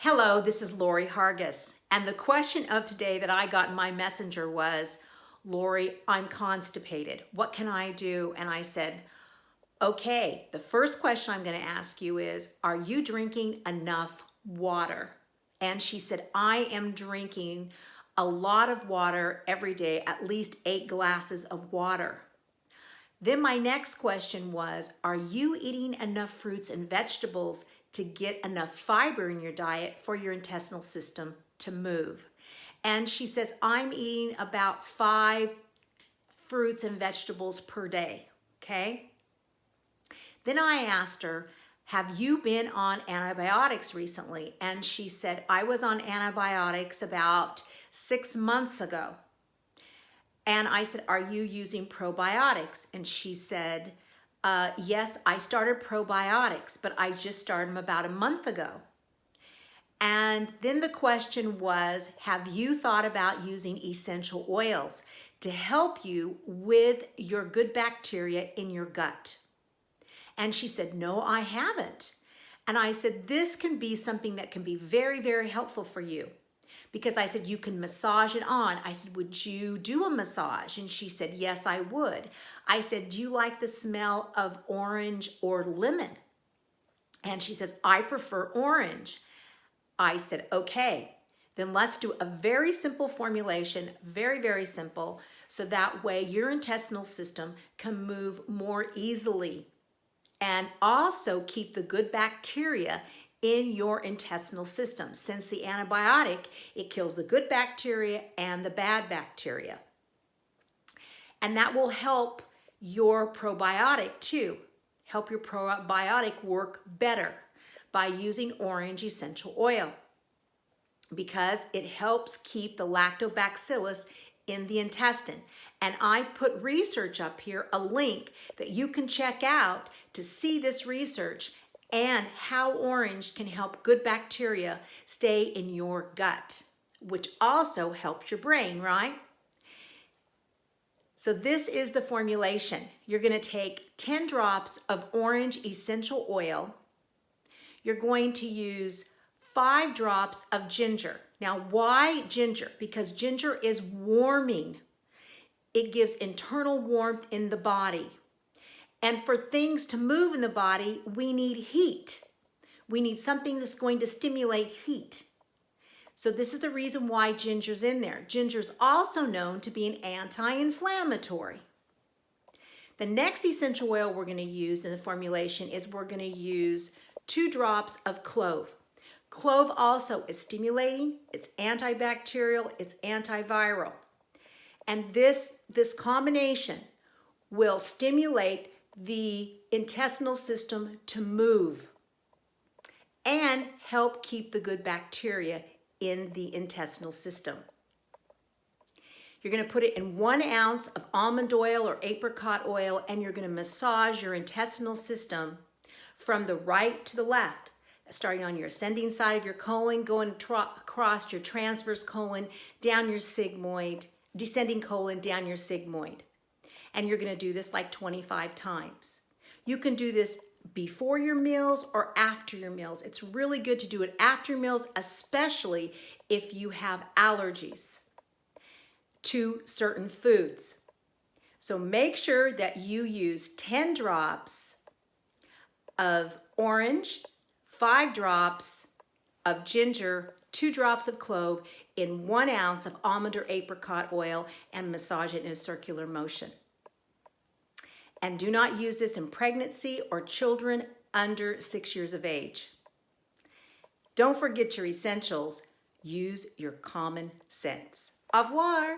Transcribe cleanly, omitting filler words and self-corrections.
Hello, this is Lori Hargis, and the question of today that I got in my messenger was, Lori, I'm constipated. What can I do? And I said, okay, the first question I'm going to ask you is, are you drinking enough water? And she said, I am drinking a lot of water every day, at least 8 glasses of water. Then my next question was, are you eating enough fruits and vegetables to get enough fiber in your diet for your intestinal system to move? And she says, I'm eating about 5 fruits and vegetables per day, okay? Then I asked her, have you been on antibiotics recently? And she said, I was on antibiotics about 6 months ago. And I said, are you using probiotics? And she said, yes, I started probiotics, but I just started them about a month ago. And then the question was, have you thought about using essential oils to help you with your good bacteria in your gut? And she said, no, I haven't. And I said, this can be something that can be very, very helpful for you. Because I said, you can massage it on. I said, would you do a massage? And she said, yes, I would. I said, do you like the smell of orange or lemon? And she says, I prefer orange. I said, okay, then let's do a very simple formulation, very, very simple, so that way your intestinal system can move more easily and also keep the good bacteria in your intestinal system. Since the antibiotic, it kills the good bacteria and the bad bacteria. And that will help your probiotic too. Help your probiotic work better by using orange essential oil, because it helps keep the lactobacillus in the intestine. And I've put research up here, a link that you can check out to see this research and how orange can help good bacteria stay in your gut, which also helps your brain, right? So this is the formulation. You're going to take 10 drops of orange essential oil. You're going to use 5 drops of ginger. Now, why ginger? Because ginger is warming. It gives internal warmth in the body. And for things to move in the body, we need heat. We need something that's going to stimulate heat. So this is the reason why ginger's in there. Ginger's also known to be an anti-inflammatory. The next essential oil we're going to use in the formulation is we're going to use 2 drops of clove. Clove also is stimulating, it's antibacterial, it's antiviral. And this combination will stimulate the intestinal system to move and help keep the good bacteria in the intestinal system. You're going to put it in 1 ounce of almond oil or apricot oil, and you're going to massage your intestinal system from the right to the left, starting on your ascending side of your colon, going across your transverse colon, down your sigmoid, descending colon, down your sigmoid. And you're going to do this like 25 times. You can do this before your meals or after your meals. It's really good to do it after your meals, especially if you have allergies to certain foods. So make sure that you use 10 drops of orange, 5 drops of ginger, 2 drops of clove in 1 ounce of almond or apricot oil, and massage it in a circular motion. And do not use this in pregnancy or children under 6 years of age. Don't forget your essentials. Use your common sense. Au revoir.